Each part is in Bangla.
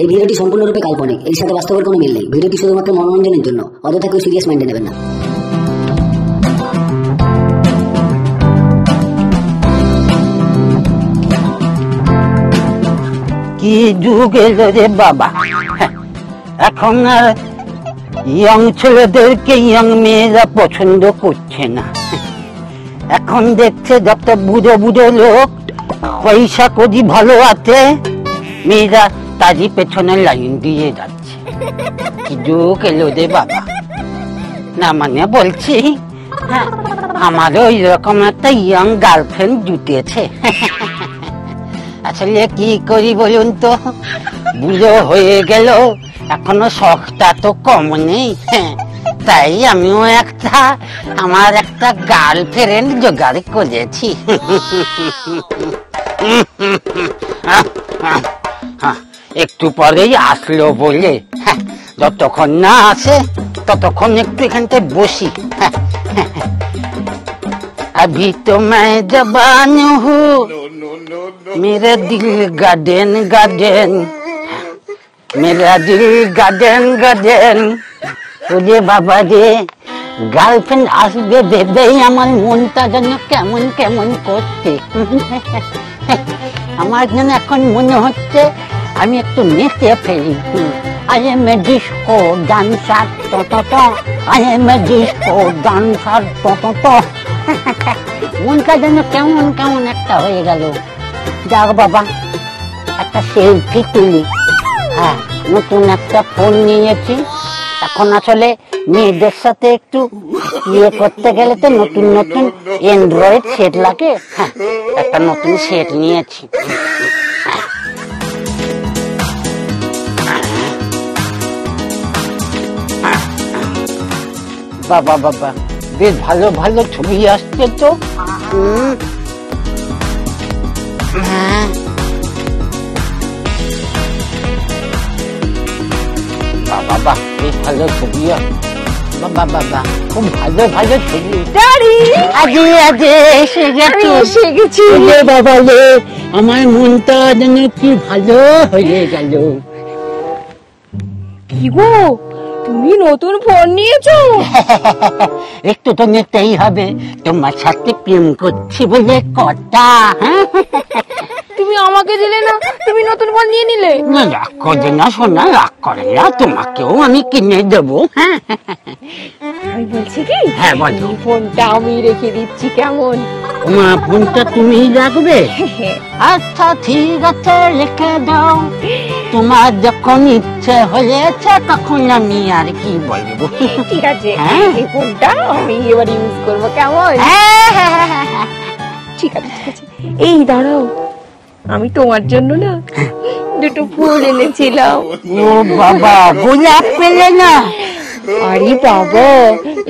এই ভিডিওটি সম্পূর্ণরূপে কাল্পনিক, এর সাথে বাস্তবের কোনো মিল নেই। ভিডিওটি শুধুমাত্র মনোরঞ্জনের জন্য, অযথা কেউ সিরিয়াস মাইন্ডে নেবেন না। কি যুগ এলো রে বাবা, এখন আর ইয়ং ছেলেদেরকে ইয়ং মেয়েরা পছন্দ করছে না। এখন দেখছে যত বুড়ো বুড়ো লোক পয়সা করি ভালো আছে, মেয়েরা তারই পেছনে লাইন দিয়ে যাচ্ছে। কি যুগ এলো রে বাবা। না মানে বলছি, আমারও এরকম একটা ইয়ং গার্লফ্রেন্ড জুটেছে। আসলে কি করি বলুন তো, বুড়ো হয়ে গেল, এখনো শখটা তো কম নেই। তাই আমিও আমার একটা গার্লফ্রেন্ড জোগাড় করেছি। একটু পরেই আসলো বলে, যতক্ষণ না আসে ততক্ষণ একটু এখান থেকে বসি। अभी तो मैं जवान हूँ, मेरा दिल गार्डन गार्डन, मेरा दिल गार्डन गार्डन। ওরে বাবা রে, গার্লফ্রেন্ড আসবে ভেবেই আমার মনটা যেন কেমন কেমন করছে। আমার যেন এখন মনে হচ্ছে আমি একটু নেচে ফেলি। I am a disco dancer, to to to. I am a disco dancer, to to to. মনটা যেন কেমন কেমন একটা হয়ে গেল। যাক বাবা, একটা সেলফি তুলি। নতুন একটা ফোন নিয়েছি, এখন আসলে মেয়েদের সাথে একটু ইয়ে করতে গেলে তো নতুন নতুন অ্যান্ড্রয়েড সেট লাগে। একটা নতুন সেট নিয়েছি। বাবা বাবা, বেশ ভালো ভালো ছবি আসছে তো। বাবা, বেশ ভালো ছবি, বাবা বাবা, খুব ভালো ভালো ছবি। এসে গেছি বাবা রে, আমার মনটা যেন কি ভালো হয়ে গেল। কি গো, তুমি নতুন ফোন নিয়েছো? একটু তো নিতেই হবে, তোমার সাথে প্রেম করছি বলে কথা। তুমি আমাকে দিলে না, তুমি নতুন ফোন নিয়ে নিলে। রাগ করে না সোনা, রাগ করে না, তোমাকেও আমি কিনে দেবো। আমি বলছি কি, হ্যাঁ বলো। ফোনটা আমি রেখে দিচ্ছি, কেমন? তোমার ফোনটা তুমি রাখবে? আচ্ছা ঠিক আছে, রেখে দাও। তোমার যখন ইচ্ছে হয়েছে তখন আমি আর কি বলবো। ঠিক আছে, এই ফোনটা আমি এবার ইউজ করবো, কেমন? ঠিক আছে ঠিক আছে। এই দাঁড়াও, আমি তোমার জন্য না দুটো ফুল এনেছিলাম। ও বাবা, গোলাপ পেলে না? আরে বাবা,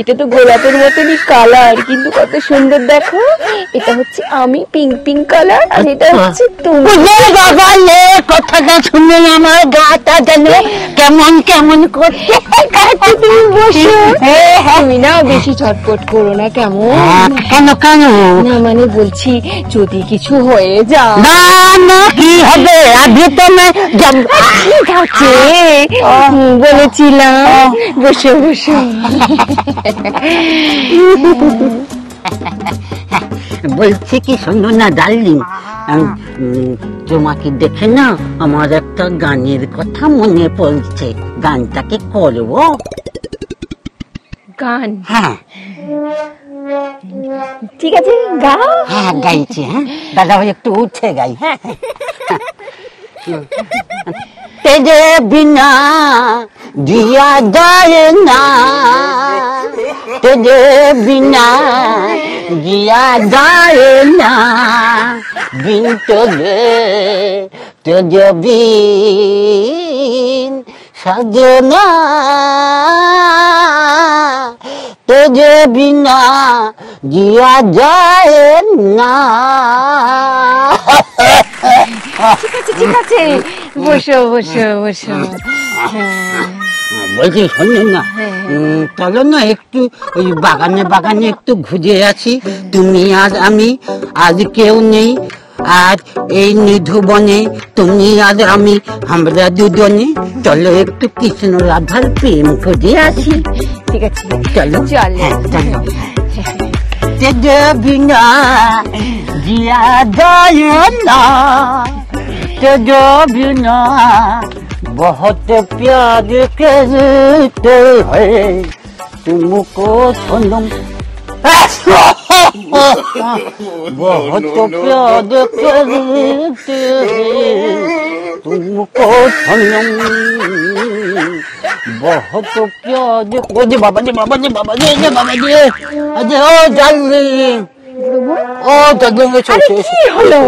এটা তো গোলাপের মতনই কালার, কিন্তু কত সুন্দর দেখো। এটা হচ্ছে আমি পিঙ্ক পিঙ্ক কালার, আর এটা হচ্ছে তুমি। বাবা লে, কথাটা শুনে আমার গাটা যেন কেমন কেমন করছে। তুমি বসো, তুমি না বেশি ছটপট করো না, কেমন? কেন কেন? না মানে বলছি, যদি কিছু হয়ে যায়। না না, কি হবে? আগে তো ঠিক আছে, বলেছিলাম। বসো বসো। বলছি কি, শোনো না ডার্লিং, তোমাকে দেখে না আমার একটা গানের কথা মনে পড়ছে। গানটা কি করবো? গান? হ্যাঁ ঠিক আছে, গাও। হ্যাঁ গাইছি। দাদা ভাই একটু উঠে গাই। तेरे बिना जिया जाए ना, तेरे बिना जिया जाए ना, बिन तुझे तुझे बिन सजना, तुझे बिना जिया जाए ना। ঠিক আছে ঠিক আছে, বসো বসো বসো। বলছি শোনো না, চলো না একটু ওই বাগানে বাগানে একটু ঘুরে আসি। তুমি আর আমি, আজ কেউ নেই, আর এই নিধুবনে তুমি আর আমি, আমরা দুজনে চলো একটু কৃষ্ণ রাধার প্রেম করে আসি। ঠিক আছে চলো চল। হ্যাঁ চলো। तेरे बिना जिया जाए ना, तेरे बिना बहुत प्यार करते हैं तुमको सनम, बहुत प्यार करते हैं तुमको सनम, बहुत प्यार। ओ जी बाबा जी बाबा जी बाबा जी बाबा जी, अरे ओ डार्लिंग, ओ डार्लिंग আরে কি হলো?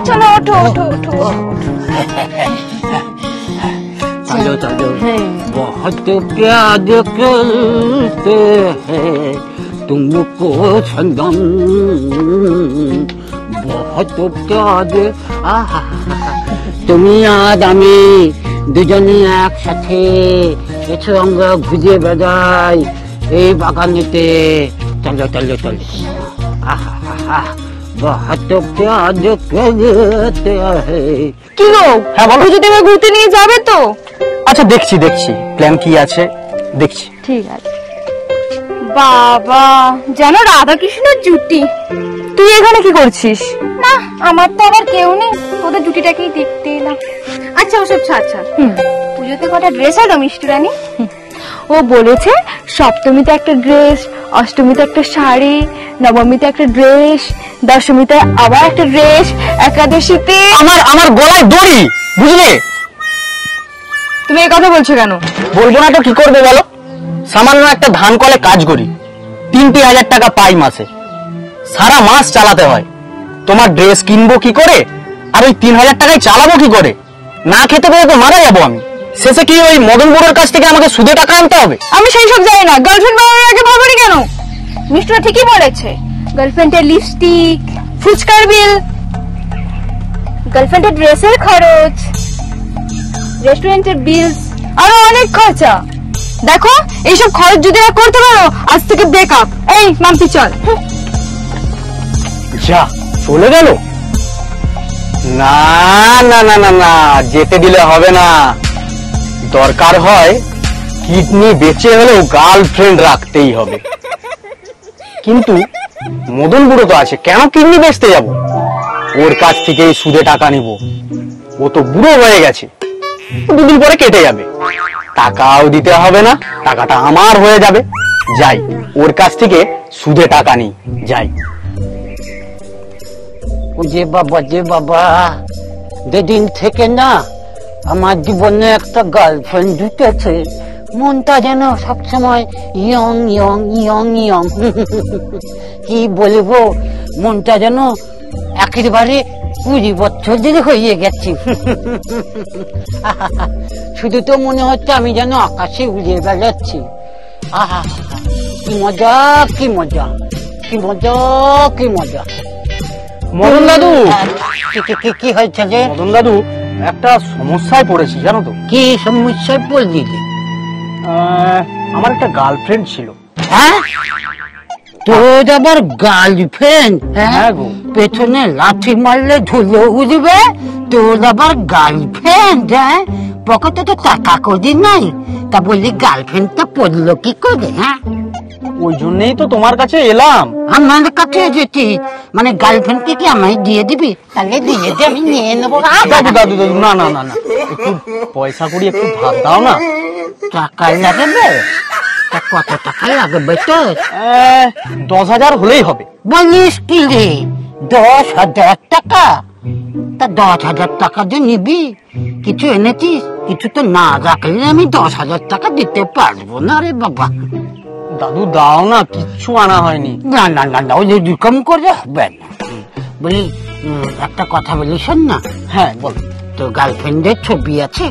চলো ওঠো ওঠো ওঠো। चलो चलो, बहुत प्यार करते हैं तुमको सनम, बहुत प्यार। তুমি আর আমি দুজনে একসাথে এসো আমরা ঘুরে বেড়াই এই বাগানেতে। চলো চলো চলো। बहुत प्यार करते हैं। কি গো, হ্যাঁ বলো। পুজো দেবে ঘুরতে নিয়ে যাবে তো? আচ্ছা দেখছি দেখছি প্ল্যান কি আছে দেখছি। ঠিক আছে। বাবা, যেন রাধা কৃষ্ণের জুটি। তুই এখানে কি করছিস? না, আমার তো আবার কেউ নেই, তোদের জুটিটাকেই দেখতে এলাম। আচ্ছা ওসব ছাড় ছাড়, পুজোতে কটা ড্রেস হলো মিষ্টি রানী? ও বলেছে সপ্তমীতে একটা ড্রেস, অষ্টমীতে একটা শাড়ি, নবমীতে একটা ড্রেস, দশমীতে আবার একটা ড্রেস, একাদশীতে। আমার গলায় দড়ি, বুঝলে? তুমি এই কথা বলছো কেন? বলবো না তো কি করবে বলো? সামান্য একটা ধান কলে কাজ করি, 3-3 টাকা পাই মাসে, সারা মাস চালাতে হয়। তোমার ড্রেস কিনবো কি করে, আর ওই 3000 টাকায় চালাবো কি করে? না খেতে পেয়ে তো মারা যাবো আমি। শেষে কি ওই মদন বুড়োর কাছ থেকে আমাকে সুদে টাকা আনতে হবে? আমি সেই সব জানি না। গার্লফ্রেন্ড বানানোর আগে ভাবনি কেন? মিষ্টিরা ঠিকই বলেছে, গার্লফ্রেন্ডের লিপস্টিক, ফুচকার বিল, গার্লফ্রেন্ডের ড্রেসের খরচ, রেস্টুরেন্টের বিলস, আরো অনেক খরচা। দেখো এইসব খরচ যদি আর করতে পারো, আজ থেকে ব্রেকআপ। এই মাম্পি চল। যা চলে গেল। না না না না না, যেতে দিলে হবে না। দরকার হয় কিডনি বেঁচে হলেও গার্লফ্রেন্ড রাখতেই হবে। কিন্তু মদন বুড়ো তো আছে, কেন কিডনি বেচতে যাব? ওর কাছ থেকে সুদে টাকা নিব। ও তো বুড়ো হয়ে গেছে, 2 দিন পরে কেটে যাবে, টাকাও দিতে হবে না, টাকাটা আমার হয়ে যাবে। যাই, ওর কাছ থেকে সুদে টাকা নিই, যাই। যে বাবা, যেদিন থেকে না আমার জীবনে একটা গার্লফ্রেন্ড ঢুকেছে, মনটা যেন সবসময় ইয়ং ইয়ং ইয়ং ইয়ং। কি বলবো, মনটা যেন একেবারে 20 বছরের হয়ে গেছে। শুধু তো মনে হচ্ছে আমি যেন আকাশে উড়ে বেড়াচ্ছি। আহা, কি মজা কি মজা কি মজা কি মজা। মদন দাদু, কি হয়েছে যে? মদন দাদু, একটা সমস্যায় পড়েছি জানো তো? কি সমস্যায় পড়লি? আমার একটা গার্লফ্রেন্ড ছিল। হ্যাঁ, তোর আবার গার্লফ্রেন্ড? হ্যাঁ গো। পেছনে লাঠি মারলে ধুলো উঠবে, তোর আবার গার্লফ্রেন্ড? হ্যাঁ, পকেটে তো টাকা করি নাই, তা বললি গার্লফ্রেন্ডটা পড়লো কি করে? হ্যাঁ, ওই জন্যই তো তোমার কাছে এলাম। আমার কাছে যেতি মানে গার্লফ্রেন্ডকে কি আমায় দিয়ে দিবি? তাহলে দিয়ে দে, আমি নিয়ে নেবো। দাদু দাদু দাদু, না না না না, একটু পয়সা করি একটু ধার দাও না। টাকা লাগবে? তা কত টাকা লাগবে তোর? 10,000 হলেই হবে। বলিস কি রে, 10,000 টাকা? তা 10,000 টাকা যে নিবি, কিছু এনেছিস? কিছু তো না রাখলে আমি 10,000 টাকা দিতে পারবো না রে বাবা। দাদু দাও না, কিচ্ছু আনা হয়নি। না না না না, ওই রকম করে হবে না। বলি, একটা কথা বলি শোন না। হ্যাঁ বল। তোর গার্লফ্রেন্ডের ছবি আছে?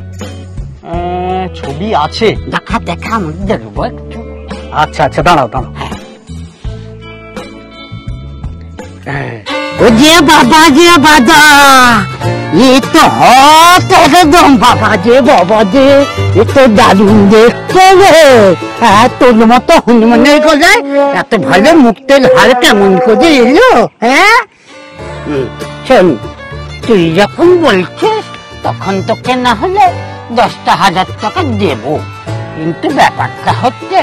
ছবি আছে? দেখা দেখা, আমি দেখবো একটু। আচ্ছা আচ্ছা, দাঁড়াও দাঁড়াও। ও যে বাবা যে বাবা, এ তো হট একদম। বাবা যে এ তো দারুণ দেখতে রে। হ্যাঁ, তোর মতো হনুমানের গলায় এত ভালো মুক্তের হার কেমন করে এলো? হ্যাঁ, শোন, তুই যখন বলছিস তখন তোকে না হলে 10,000 টাকা দেব, কিন্তু ব্যাপারটা হচ্ছে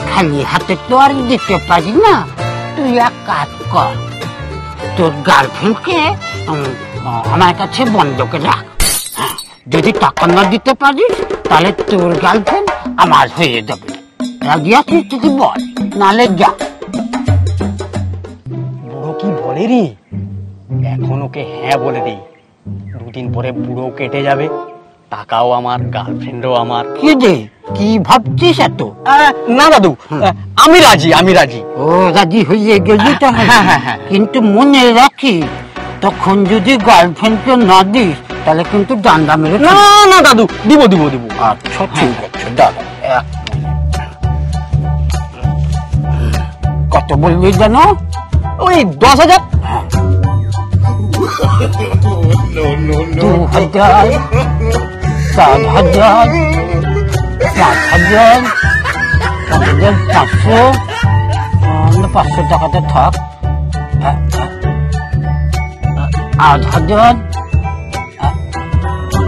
খালি হাতে তো আর দিতে পারি না। তুই এক কাজ কর, তোর গার্লফ্রেন্ডকে আমার কাছে বন্ধকে রাখ। হ্যাঁ, যদি টাকা না দিতে পারিস তাহলে তোর গার্লফ্রেন্ড আমার হয়ে যাবে। রাজি আছিস যদি বল, নালে যা। বুড়ো কি বলে রে? এখন ওকে হ্যাঁ বলে দিই, দুদিন পরে বুড়ো কেটে যাবে, টাকাও আমার, গার্লফ্রেন্ডও আমার। কি রে, কি ভাবছিস এত? না দাদু, আমি রাজি, আমি রাজি। ও রাজি হয়ে গেলি তাহলে? হ্যাঁ। কিন্তু মনে রাখিস, তখন যদি গার্লফ্রেন্ডকে না দিস তাহলে কিন্তু ডান্ডা মেরে না না দাদু, দিব দিব দিব। আচ্ছা ঠিক আছে, দাঁড়া। কত বলবি জানো? ওই 10,000। 2,000, 7,000, 5,000, 5,500, 500 টাকাতে থাক। 8,000,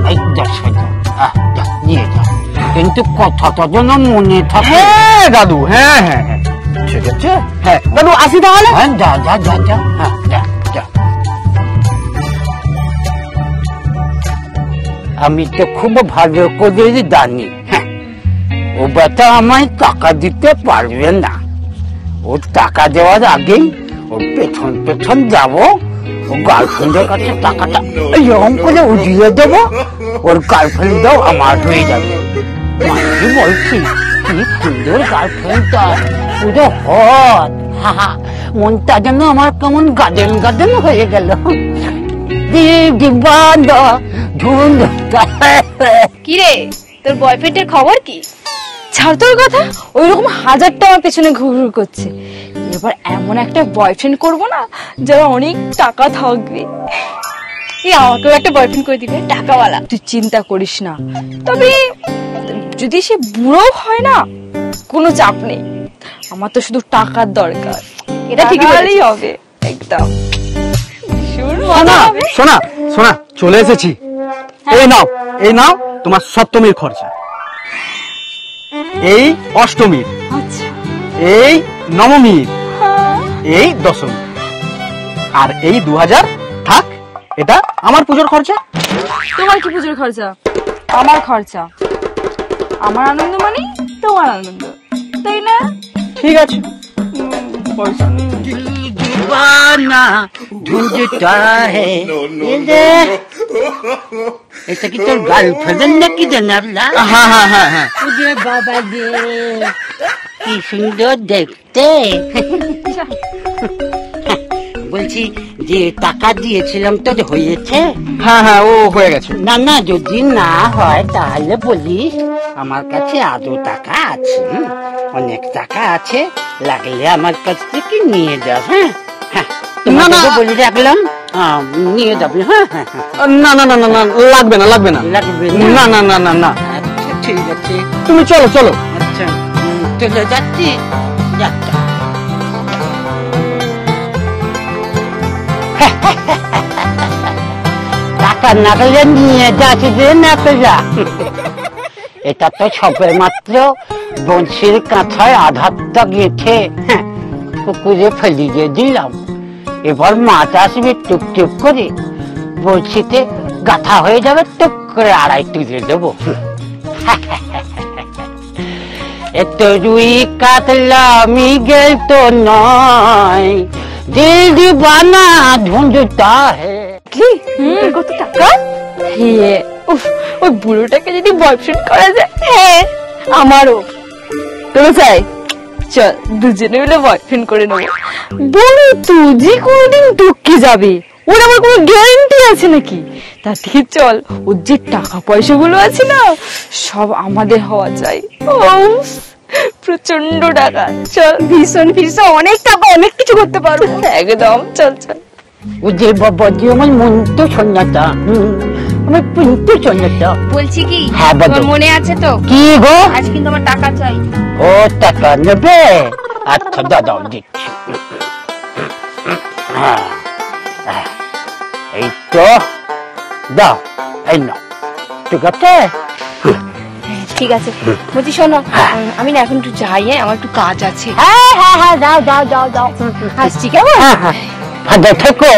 এই 10,000, নিয়ে যা, কিন্তু কথাটা যেন মনে থাকে। হ্যাঁ দাদু, হ্যাঁ হ্যাঁ হ্যাঁ, ঠিক আছে? হ্যাঁ দাদু, আসি তাহলে। হ্যাঁ, যা যা যা যা, হ্যাঁ যা যা। আমি তো খুব ভালো করে জানি, হ্যাঁ, ও বেটা আমায় টাকা দিতে পারবে না। ওর টাকা দেওয়ার আগেই ওর পেছন পেছন যাব, ও গার্লফ্রেন্ডের কাছে টাকাটা এরকম করে উঠিয়ে দেবো, ওর গার্লফ্রেন্ডটাও আমার হয়ে যাবে। মানে বলছি, কি সুন্দর গার্লফ্রেন্ডটা, পুরো হট, মনটা যেন আমার কেমন গার্ডেন গার্ডেন হয়ে গেল। কি রে, তোর বয়ফ্রেন্ডের খবর কি? ছাড় তোর কথা, ওইরকম 1000টা আমার পেছনে ঘুরঘুর করছে। এবার এমন একটা বয়ফ্রেন্ড করব না যারা অনেক টাকা থাকবে। এই আমাকেও একটা বয়ফ্রেন্ড করে দিবে, টাকাওয়ালা। তুই চিন্তা করিস না। তবে যদি সে বুড়ো হয় না, কোনো চাপ নেই, আমার তো শুধু টাকার দরকার। এটা ঠিক বলেই হবে, একদম। সোনা সোনা সোনা, চলে এসেছি। এই নাও, এই নাও তোমার সপ্তমীর খরচা, এই অষ্টমীর, আচ্ছা, এই নবমীর, এই দশমী, আর এই 2,000 থাক। এটা আমার পুজোর খরচা। তোমার কি পুজোর খরচা? আমার খরচা। আমার আনন্দ মানে তোমার আনন্দ, তাই না? ঠিক আছে। दीवाना ढूंढता है, এটা কি তোর গার্লফ্রেন্ড নাকি জানাবলা? হ্যাঁ হ্যাঁ হ্যাঁ হ্যাঁ। ওরে বাবা রে, কি সুন্দর দেখতে। বলছি যে টাকা দিয়েছিলাম তো হয়েছে? হ্যাঁ হ্যাঁ, ও হয়ে গেছে। না না, যদি না হয় তাহলে বলিস, আমার কাছে আদৌ টাকা আছে, অনেক টাকা আছে, লাগলে আমার কাছ থেকে নিয়ে যাস। হ্যাঁ হ্যাঁ, তোমাকে বলে রাখলাম, নিয়ে যাবি। হ্যাঁ হ্যাঁ, না না না না না, লাগবে না লাগবে না লাগবে না না না না না। আচ্ছা ঠিক আছে, তুমি চলো চলো। আচ্ছা চলে যাচ্ছি, যাচ্ছা। টাকা না গেলে নিয়ে যাচ্ছি না তোরা। এটা তো সবে মাত্র বংশীর কাঁথায় আধারটা গেঁথে পুকুরে ফেলিয়ে দিলাম। এবার মাছ আসবে টুক টুক করে, বংশীতে গাথা হয়ে যাবে, টুক করে আড়াই তুলে দেবো। এত রুই কাতলা মিগেল তো নয়, দিল দিবানা ঢুঁড়তা হ্যাঁ। কত টাকা! ওই বুড়োটাকে যদি বয়ফ্রেন্ড করা যায়, হ্যাঁ আমারও তোরা চাই। চল দুজনে মিলে বয়ফ্রেন্ড করে নেবো। বলো তুই যে কোনোদিন টপকে যাবে, ওর আমার কোনো গ্যারান্টি আছে নাকি? তার থেকে চল, ওর যে টাকা পয়সা গুলো আছে না, সব আমাদের হওয়া চাই। প্রচন্ড টাকা, চল ভীষণ ভীষণ অনেক টাকা, অনেক কিছু করতে পারবো একদম। চল চল। ওদের বাবা যে আমার মন তো সন্ন্যাতা, আমার কিন্তু সন্ন্যাতা। বলছি কি, হ্যাঁ বলো। মনে আছে তো? কি গো? আজ কিন্তু আমার টাকা চাই। ও টাকা নেবে? আচ্ছা দাদা দিচ্ছি। হ্যাঁ এই তো দাও, এই নাও, ঠিক আছে? ঠিক আছে, বলছি শোনো, আমি না এখন একটু যাই, আমার একটু কাজ আছে। হ্যাঁ হ্যাঁ হ্যাঁ, যাও যাও যাও যাও। আসছি, কেমন? হ্যাঁ হ্যাঁ, ভালো থেকো।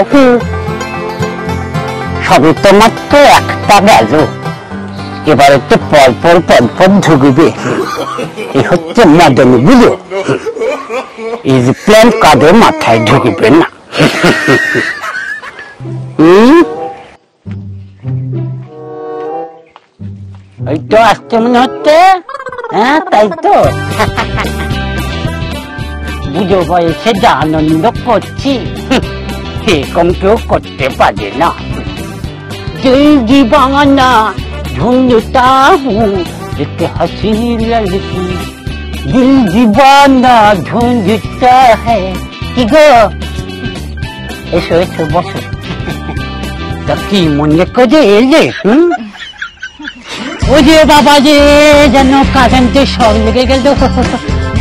সবই তো মাত্র একটা গেল, এবারে তো পরপর পরপর ঢুকবে। এই হচ্ছে মদন গুলো, এই যে প্ল্যান কাদের মাথায় ঢুকবে না। এই তো আসতে মনে হচ্ছে। হ্যাঁ তাই তো, বুঝো বয়সে যা আনন্দ করছি এরকম কেউ করতে পারে না। दिल दीवाना ढूंढता हूँ एक हंसी लड़की, दिल दीवाना ढूंढता है। কি গো, এসো এসো বসো। তা কি মনে করে এলে? ও যে বাবা যে যেন কারেন্টের শক লেগে গেল।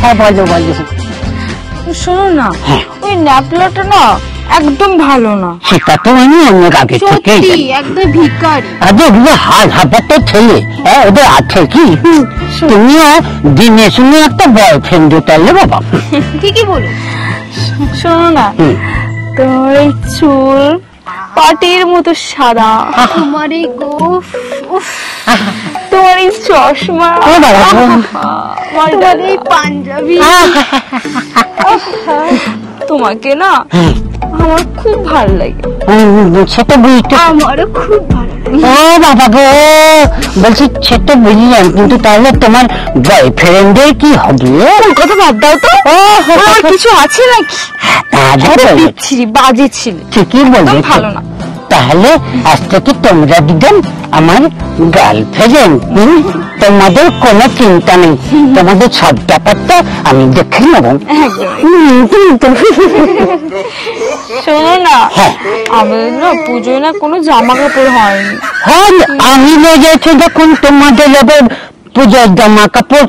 হ্যাঁ বলো বলো। শোনো না, ওই ন্যাপলাটা না একদম ভালো না। সেটা তো আমি অনেক আগে থেকে সত্যি একদম ভিখারি। আরে ওগুলো হাল হাবাতে ছেলে, হ্যাঁ ওদের আছে কি? তুমিও দিনে শুনে একটা বয়ফ্রেন্ড জোটালে বাবা। ঠিকই বলো। শোনো না, তোমার এই চুল পাটির মতো সাদা, তোমার এই গোফ, তোমার এই চশমা, তোমার এই পাঞ্জাবি, তোমাকে না আমার খুব ভালো লাগে। সেটা বুঝতে, আমারও খুব ভালো লাগে। ও বাবা গো, বলছি সেটা বুঝলাম, কিন্তু তাহলে তোমার বয়ফ্রেন্ডের কি হবে? কথা বাদ দাও তো, আমার কিছু আছে নাকি? বিচ্ছিরি বাজে ছিল, ঠিকই বলছো, ভালো না। তাহলে আজ থেকে তোমরা দুজন আমার গার্লফ্রেন্ড। তোমাদের কোনো চিন্তা নেই, তোমাদের সব ব্যাপারটা আমি দেখে নেব। শোনো না, আমাদের না পুজোয় না কোনো জামা কাপড় হয়নি। হ্যাঁ আমি লেগেছি যখন তোমাদের এবার পুজোর জামা কাপড়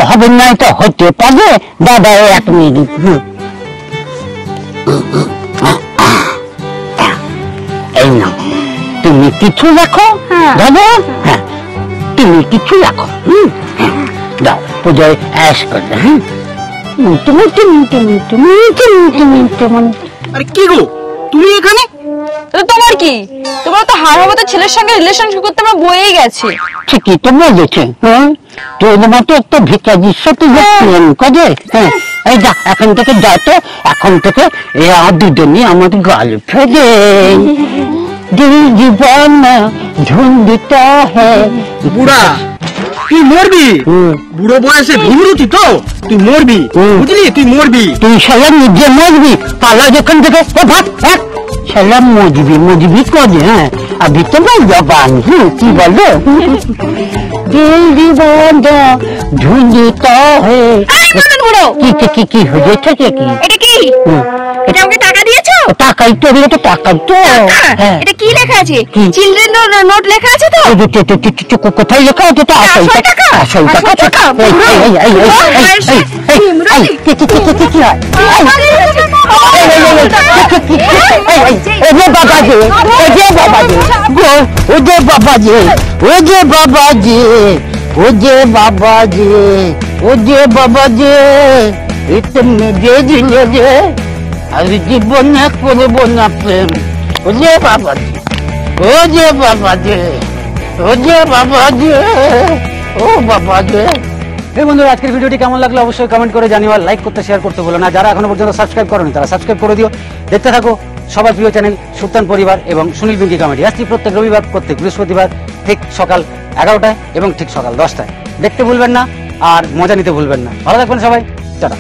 হবে না, এটা হতে পারে? দাদা এক মিনিট, এই নাও তুমি কিছু রাখো দাদা। হ্যাঁ তুমি কিছু রাখো, দাও পুজোয় অ্যাশ করবে। হ্যাঁ তুমি তুমি তুমি তুমি তুমি তুমি তুমি। আরে কি গো তুমি এখানে? তোমার কি, তোমার তো হার হবো তো ছেলের সঙ্গে রিলেশনশিপ করতে আমার বয়েই গেছে। ঠিকই তো বলেছে। হ্যাঁ তোর মতো একটা ভিকারির সাথে প্রেম করে। হ্যাঁ এই যা, এখন থেকে যা, তো এখন থেকে দুজনই আমার গার্লফ্রেন্ড। দিল দিওয়ানা ঢুंढता है। বুড়া তুই মরবি, বুড়ো বয়সে ভিমরুতি তো তুই মরবি, বুঝলি? তুই মরবি। তুই শালা নিজে মরবি, পালা যখন থেকে ভাত এক শালা মজবি মজবি করে। হ্যাঁ अभी तो मैं जवान हूँ, की बोलो? दिल दीवाना ढूंढता है। কি হয়েছে কি? এটা কি? এটা আমাকে টাকা দিয়েছো? টাকাই তো, এটা টাকা তো। এটা কি লেখা আছে? চিলড্রেন নোট লেখা আছে তো? কোথায় লেখা আছে? তো আসল টাকা, আসল টাকা। বাবাজি, ওজে বাবাজি, ওজে বাবাজি, ওজে বাবাজি, ওজে বাবাজি, তুমি যে দিলে যে আমি জীবনে করবো না প্রেম। ওজে বাবাজি, ওজে বাবাজি, ওজে বাবাজি, ও বাবাজি। এই বন্ধুরা, আজকের ভিডিওটি কেমন লাগলো অবশ্যই কমেন্ট করে জানিও, আর লাইক করতে শেয়ার করতে ভুলো না। যারা এখনো পর্যন্ত সাবস্ক্রাইব করোনি তারা সাবস্ক্রাইব করে দিও। দেখতে থাকো সবার প্রিয় চ্যানেল সুলতান পরিবার এবং সুনীল বিঙ্কি কমেডি। আসছি প্রত্যেক রবিবার, প্রত্যেক বৃহস্পতিবার ঠিক সকাল 11টায় এবং ঠিক সকাল 10টায়। দেখতে ভুলবেন না আর মজা নিতে ভুলবেন না। ভালো থাকবেন সবাই, টাটা।